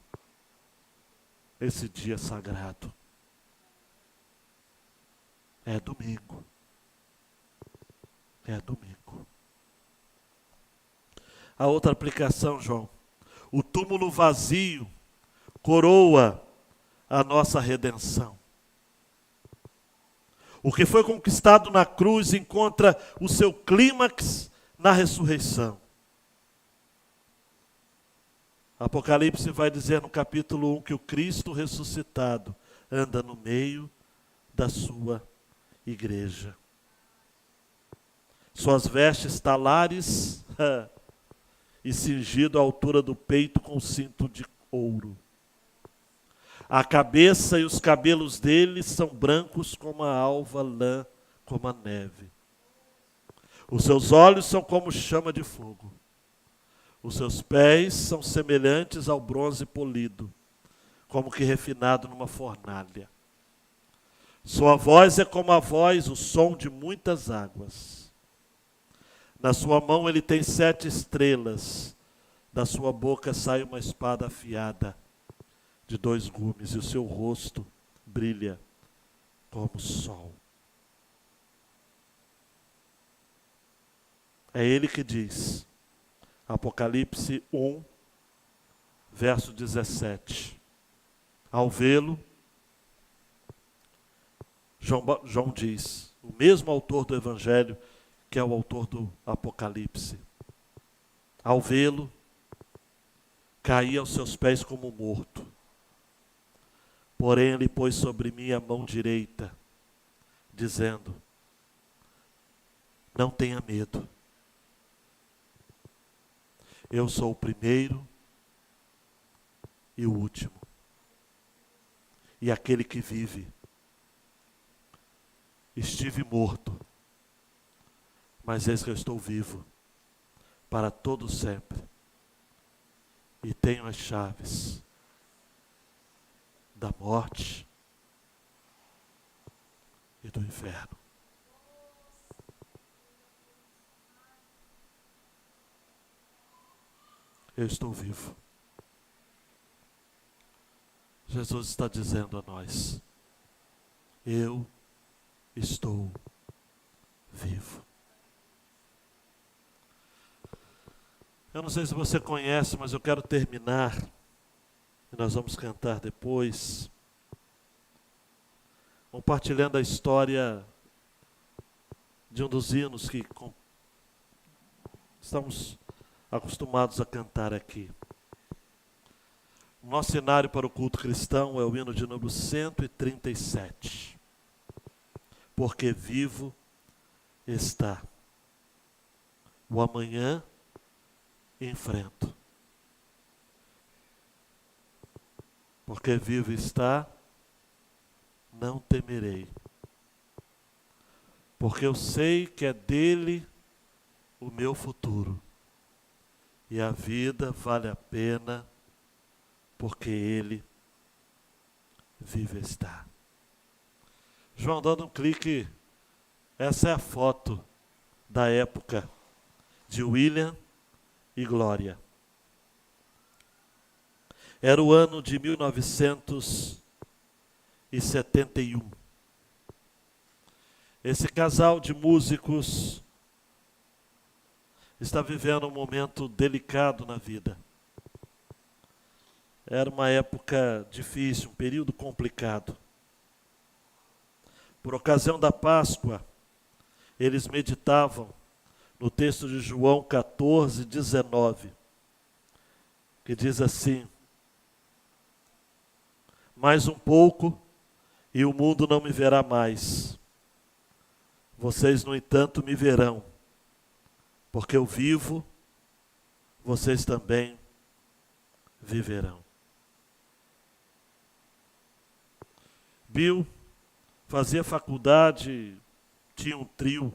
esse dia sagrado. É domingo. É domingo. A outra aplicação, João. O túmulo vazio coroa a nossa redenção. O que foi conquistado na cruz encontra o seu clímax na ressurreição. Apocalipse vai dizer no capítulo 1 que o Cristo ressuscitado anda no meio da sua igreja. Suas vestes talares e cingido à altura do peito com cinto de ouro. A cabeça e os cabelos dele são brancos como a alva lã, como a neve. Os seus olhos são como chama de fogo. Os seus pés são semelhantes ao bronze polido, como que refinado numa fornalha. Sua voz é como a voz, o som de muitas águas. Na sua mão ele tem 7 estrelas. Da sua boca sai uma espada afiada de 2 gumes, e o seu rosto brilha como o sol. É ele que diz, Apocalipse 1, verso 17. Ao vê-lo, João diz, o mesmo autor do Evangelho que é o autor do Apocalipse. Ao vê-lo, caí aos seus pés como morto. Porém, ele pôs sobre mim a mão direita, dizendo: não tenha medo. Eu sou o primeiro e o último, e aquele que vive. Estive morto, mas eis que eu estou vivo para todo sempre, e tenho as chaves da morte e do inferno. Eu estou vivo. Jesus está dizendo a nós: eu estou vivo. Eu não sei se você conhece, mas eu quero terminar, e nós vamos cantar depois, compartilhando a história de um dos hinos que estamos acostumados a cantar aqui. O nosso cenário para o culto cristão é o hino de número 137. Porque vivo está. O amanhã enfrento. Porque vivo está, não temerei. Porque eu sei que é dele o meu futuro. E a vida vale a pena, porque ele vive está. João, dando um clique, essa é a foto da época de William e Glória. Era o ano de 1971. Esse casal de músicos está vivendo um momento delicado na vida. Era uma época difícil, um período complicado. Por ocasião da Páscoa, eles meditavam no texto de João 14, 19, que diz assim: mais um pouco e o mundo não me verá mais. Vocês, no entanto, me verão, porque eu vivo, vocês também viverão. Bill fazia faculdade, tinha um trio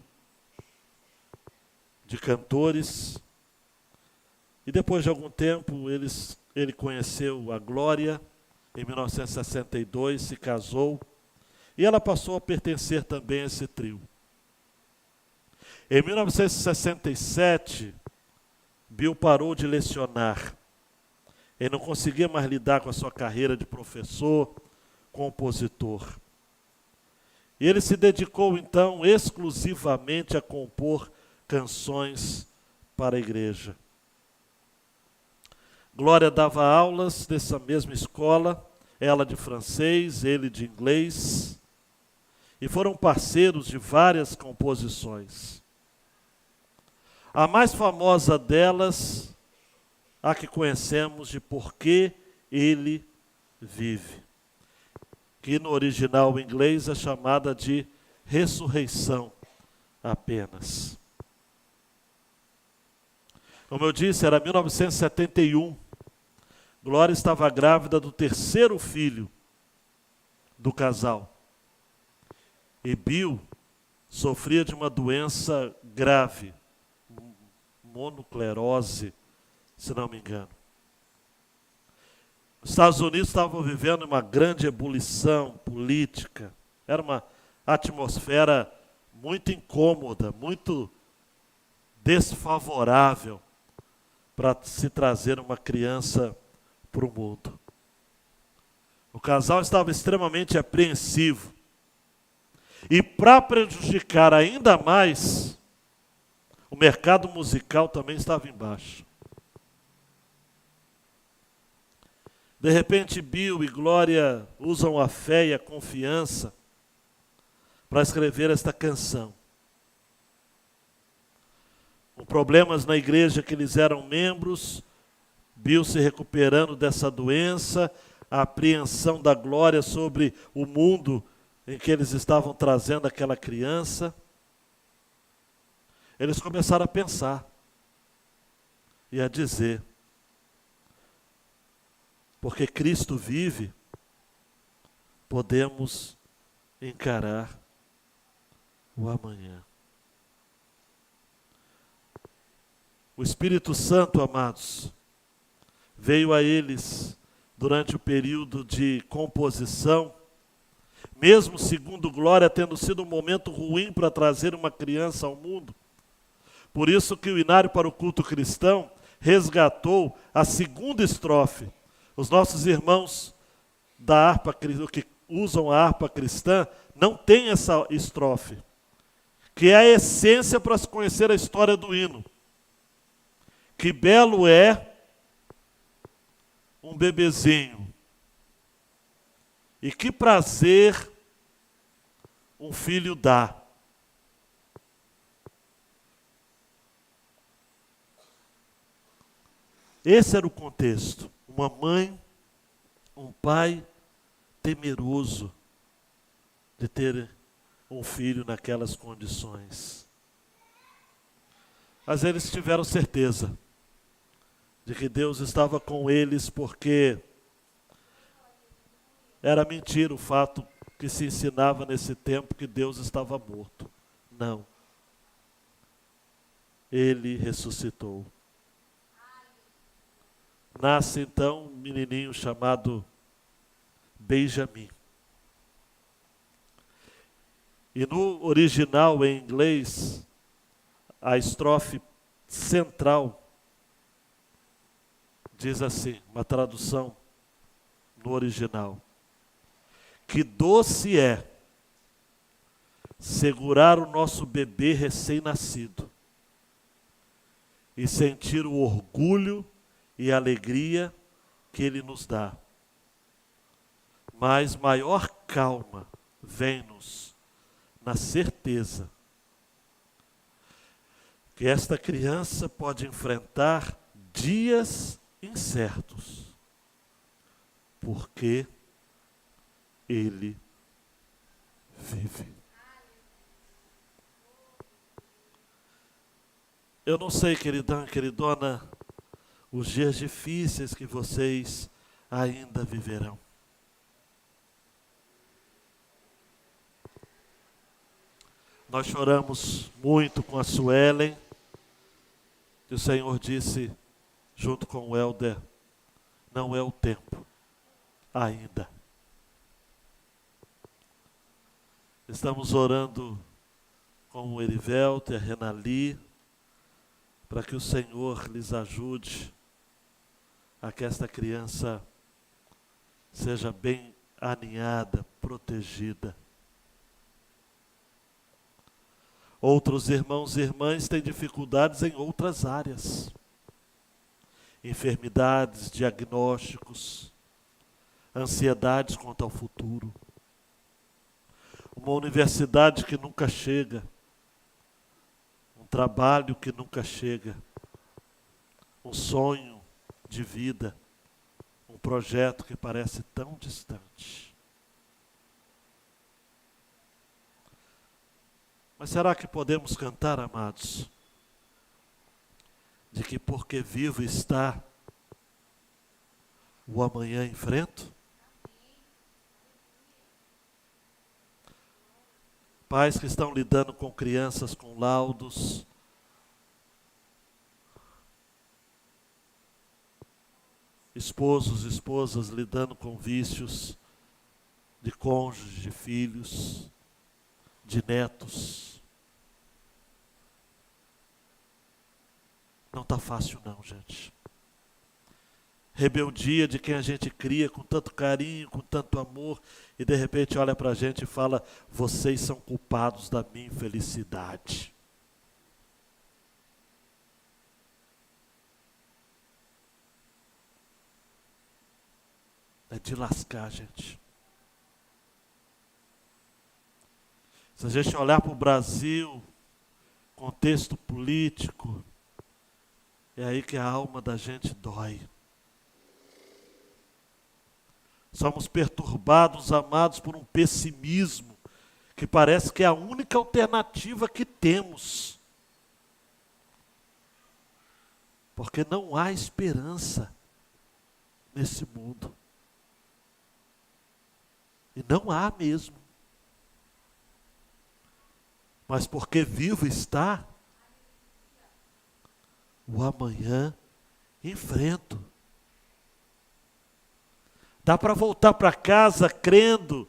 de cantores, e depois de algum tempo ele conheceu a Glória, em 1962, se casou, e ela passou a pertencer também a esse trio. Em 1967, Bill parou de lecionar. Ele não conseguia mais lidar com a sua carreira de professor, compositor. E ele se dedicou, então, exclusivamente a compor canções para a igreja. Glória dava aulas nessa mesma escola, ela de francês, ele de inglês, e foram parceiros de várias composições. A mais famosa delas, a que conhecemos de Por que Ele Vive, que no original inglês é chamada de Ressurreição apenas. Como eu disse, era 1971. Glória estava grávida do terceiro filho do casal. E Bill sofria de uma doença grave, monoclerose, se não me engano. Os Estados Unidos estavam vivendo uma grande ebulição política. Era uma atmosfera muito incômoda, muito desfavorável para se trazer uma criança para o mundo. O casal estava extremamente apreensivo. E para prejudicar ainda mais, o mercado musical também estava embaixo. De repente, Bill e Glória usam a fé e a confiança para escrever esta canção. com problemas na igreja que eles eram membros, Bill se recuperando dessa doença, a apreensão da glória sobre o mundo em que eles estavam trazendo aquela criança. Eles começaram a pensar e a dizer: porque Cristo vive, podemos encarar o amanhã. O Espírito Santo, amados, veio a eles durante o período de composição, mesmo segundo Glória tendo sido um momento ruim para trazer uma criança ao mundo. Por isso que o Inário para o Culto Cristão resgatou a segunda estrofe. Os nossos irmãos da harpa, que usam a harpa cristã, não têm essa estrofe, que é a essência para se conhecer a história do hino. Que belo é um bebezinho, e que prazer um filho dá. Esse era o contexto. Uma mãe, um pai temeroso de ter um filho naquelas condições. Mas eles tiveram certeza de que Deus estava com eles, porque era mentira o fato que se ensinava nesse tempo que Deus estava morto. Não. Ele ressuscitou. Nasce então um menininho chamado Benjamim. E no original em inglês, a estrofe central diz assim, uma tradução no original: que doce é segurar o nosso bebê recém-nascido e sentir o orgulho e a alegria que ele nos dá. Mas maior calma vem-nos na certeza que esta criança pode enfrentar dias incertos, porque ele vive. Eu não sei, queridão, queridona, os dias difíceis que vocês ainda viverão. Nós choramos muito com a Suelen, que o Senhor disse, junto com o Helder, não é o tempo ainda. Estamos orando com o Erivelto e a Renali, para que o Senhor lhes ajude a que esta criança seja bem aninhada, protegida. Outros irmãos e irmãs têm dificuldades em outras áreas. Enfermidades, diagnósticos, ansiedades quanto ao futuro. Uma universidade que nunca chega. Um trabalho que nunca chega. Um sonho de vida. Um projeto que parece tão distante. Mas será que podemos cantar, amados, de que porque vivo está, o amanhã enfrento? Pais que estão lidando com crianças com laudos, esposos, esposas lidando com vícios de cônjuges, de filhos, de netos. Não está fácil não, gente. Rebeldia de quem a gente cria com tanto carinho, com tanto amor, e de repente olha para a gente e fala, vocês são culpados da minha infelicidade. É de lascar, gente. Se a gente olhar para o Brasil, contexto político, é aí que a alma da gente dói. Somos perturbados, amados, por um pessimismo que parece que é a única alternativa que temos. Porque não há esperança nesse mundo. E não há mesmo. Mas porque vivo está, o amanhã enfrento. Dá para voltar para casa crendo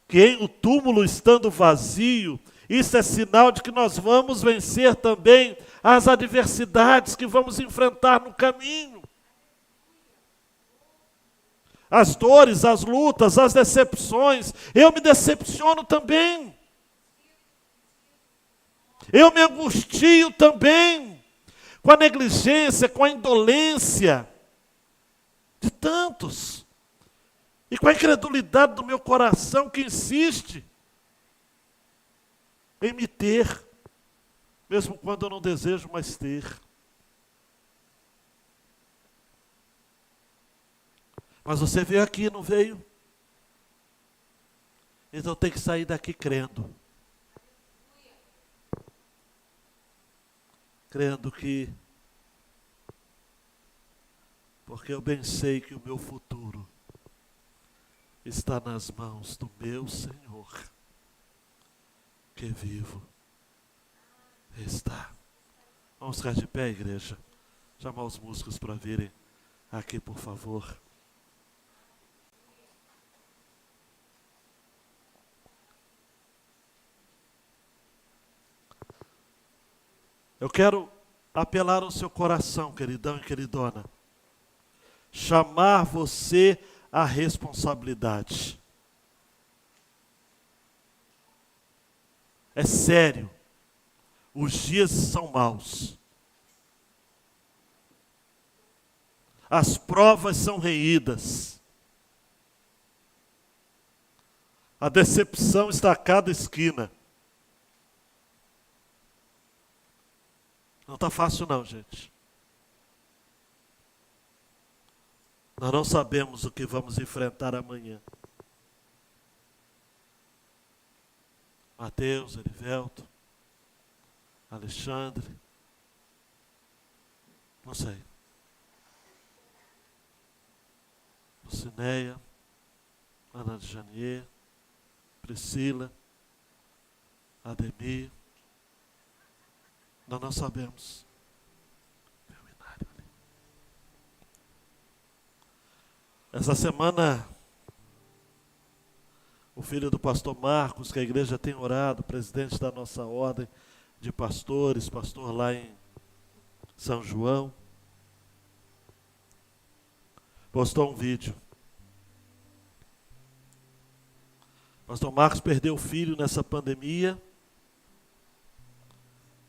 que em o túmulo estando vazio, isso é sinal de que nós vamos vencer também as adversidades que vamos enfrentar no caminho. As dores, as lutas, as decepções. Eu me decepciono também. Eu me angustio também com a negligência, com a indolência de tantos. E com a incredulidade do meu coração que insiste em me ter, mesmo quando eu não desejo mais ter. Mas você veio aqui, não veio? Então tem que sair daqui crendo. Crendo que, porque eu bem sei que o meu futuro está nas mãos do meu Senhor, que vivo está. Vamos ficar de pé, igreja. Chamar os músicos para virem aqui, por favor. Eu quero apelar ao seu coração, queridão e queridona. Chamar você à responsabilidade. É sério. Os dias são maus. As provas são reídas. A decepção está a cada esquina. Não está fácil não, gente. Nós não sabemos o que vamos enfrentar amanhã. Mateus, Erivelto, Alexandre, não sei. Lucinéia, Ana de Janier, Priscila, Ademir. Nós não sabemos. Essa semana, o filho do pastor Marcos, que a igreja tem orado, presidente da nossa ordem de pastores, pastor lá em São João, postou um vídeo. Pastor Marcos perdeu o filho nessa pandemia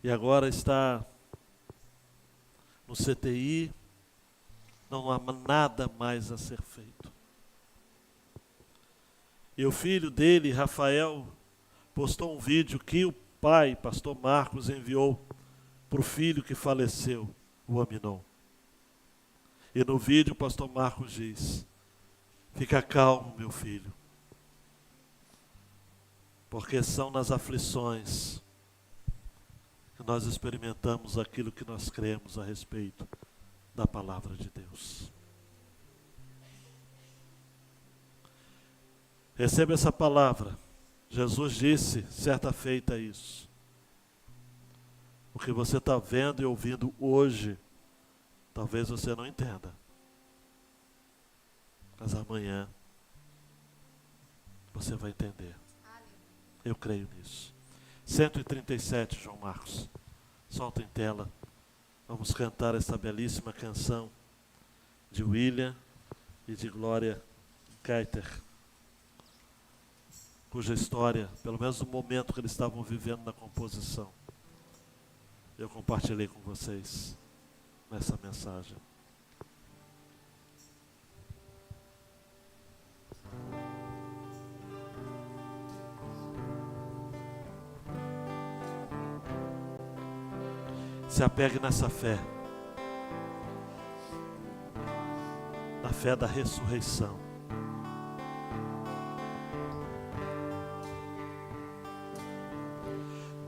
e agora está no CTI. Não há nada mais a ser feito. E o filho dele, Rafael, postou um vídeo que o pai, pastor Marcos, enviou para o filho que faleceu, o Aminon. E no vídeo o pastor Marcos diz: fica calmo, meu filho, porque são nas aflições que nós experimentamos aquilo que nós cremos a respeito da palavra de Deus. Receba essa palavra. Jesus disse, certa feita, isso. O que você está vendo e ouvindo hoje, talvez você não entenda. Mas amanhã você vai entender. Eu creio nisso. 137, João Marcos. Solta em tela. Vamos cantar essa belíssima canção de William e de Glória Keiter, cuja história, pelo menos no momento que eles estavam vivendo na composição, eu compartilhei com vocês nessa mensagem. Se apegue nessa fé. Na fé da ressurreição.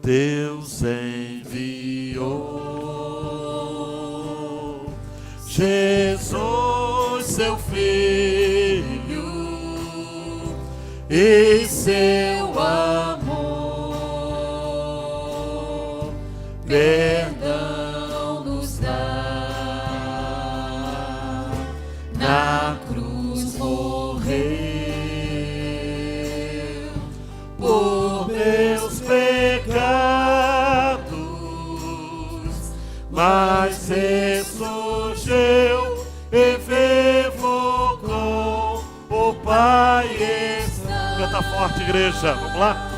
Deus enviou Jesus, seu Filho, e seu amor perdão nos dá. Na cruz morreu por meus pecados, mas ressurgiu e vivo com o Pai está. Canta forte, igreja, vamos lá?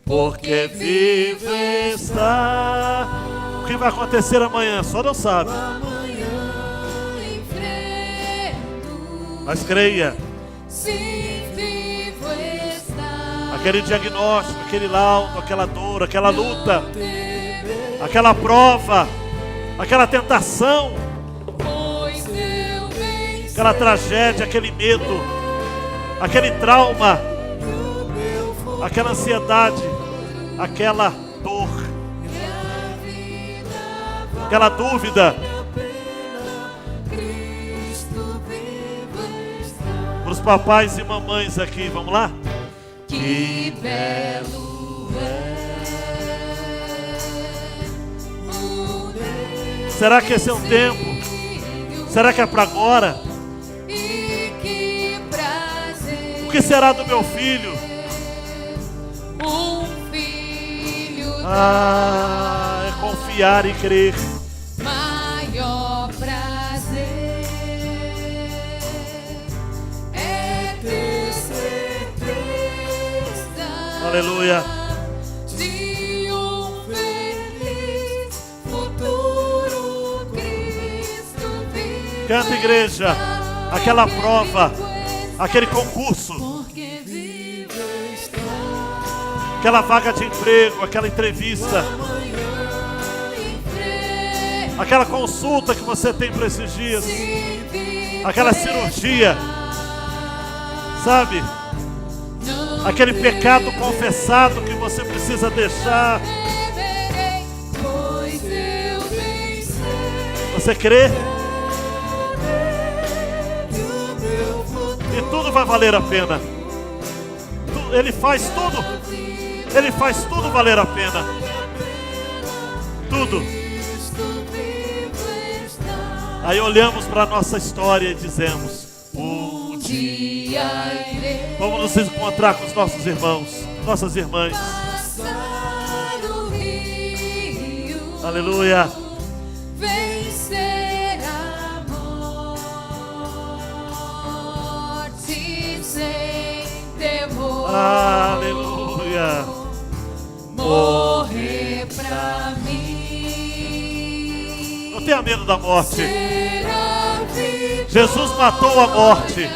Porque vive está. O que vai acontecer amanhã? Só Deus sabe. Mas creia. Aquele diagnóstico, aquele laudo, aquela dor, aquela luta, aquela prova, aquela tentação, aquela tragédia, aquele medo, aquele trauma, aquela ansiedade, aquela dor, aquela dúvida. Para os papais e mamães aqui, vamos lá? Que belo é. Será que esse é um tempo? Será que é para agora? O que será do meu filho? É confiar e crer. Maior prazer é ter certeza. Aleluia. De um feliz futuro Cristo vive. Canta, igreja. Aquela prova, aquele concurso, aquela vaga de emprego, aquela entrevista, aquela consulta que você tem para esses dias, aquela cirurgia, sabe? Aquele pecado confessado que você precisa deixar. Você crê? E tudo vai valer a pena. Ele faz tudo. Ele faz tudo valer a pena. Tudo. Aí olhamos para a nossa história e dizemos: um dia vamos nos encontrar com os nossos irmãos, nossas irmãs. Aleluia. Vencer a morte sem temor. Aleluia. Morrer pra mim. Não tenha medo da morte. Jesus matou a morte.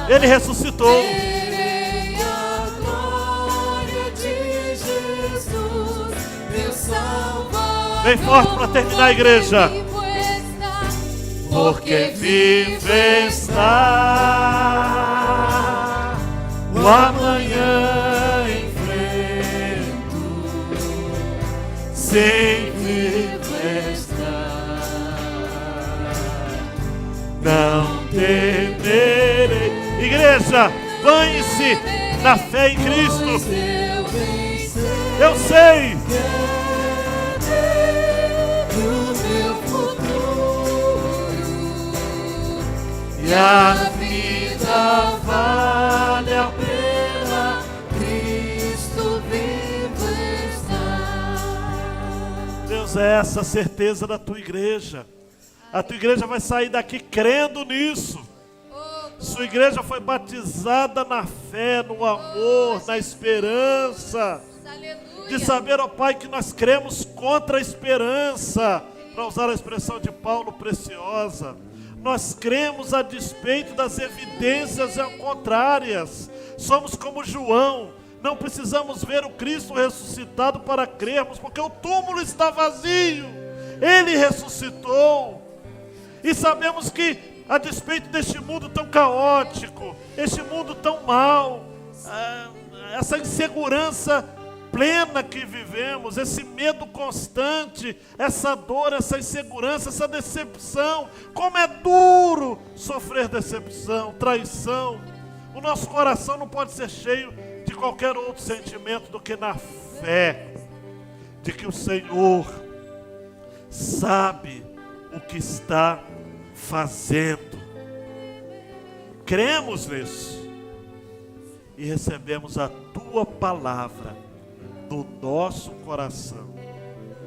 Ele ressuscitou. Verei a glória de Jesus, meu Salvador. Bem forte para terminar a igreja. Vivo está, Porque vive está o amanhã enfrento, sem vive está, não temerei. Igreja, banhe-se na fé em Cristo. Eu sei. E a vida vale a pena, Cristo vivo está. Deus, é essa a certeza da tua igreja. A tua igreja vai sair daqui crendo nisso. Sua igreja foi batizada na fé, no amor, na esperança. De saber, ó Pai, que nós cremos contra a esperança, para usar a expressão de Paulo preciosa. Nós cremos a despeito das evidências contrárias. Somos como João, Não precisamos ver o Cristo ressuscitado para crermos, porque o túmulo está vazio. Ele ressuscitou. E sabemos que, a despeito deste mundo tão caótico, este mundo tão mau, essa insegurança plena que vivemos, esse medo constante, essa dor, essa insegurança, essa decepção, como é duro sofrer decepção, traição. O nosso coração não pode ser cheio de qualquer outro sentimento do que na fé de que o Senhor sabe o que está fazendo. Cremos nisso e recebemos a tua palavra no nosso coração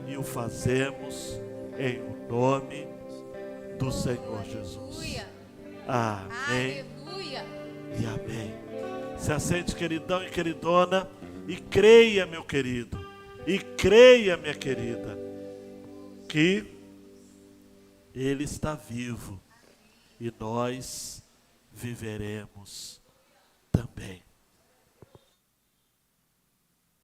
e o fazemos em nome do Senhor Jesus. Amém. Aleluia. E amém. Se assente, queridão e queridona, e creia, meu querido, e creia, minha querida, que Ele está vivo e nós viveremos também.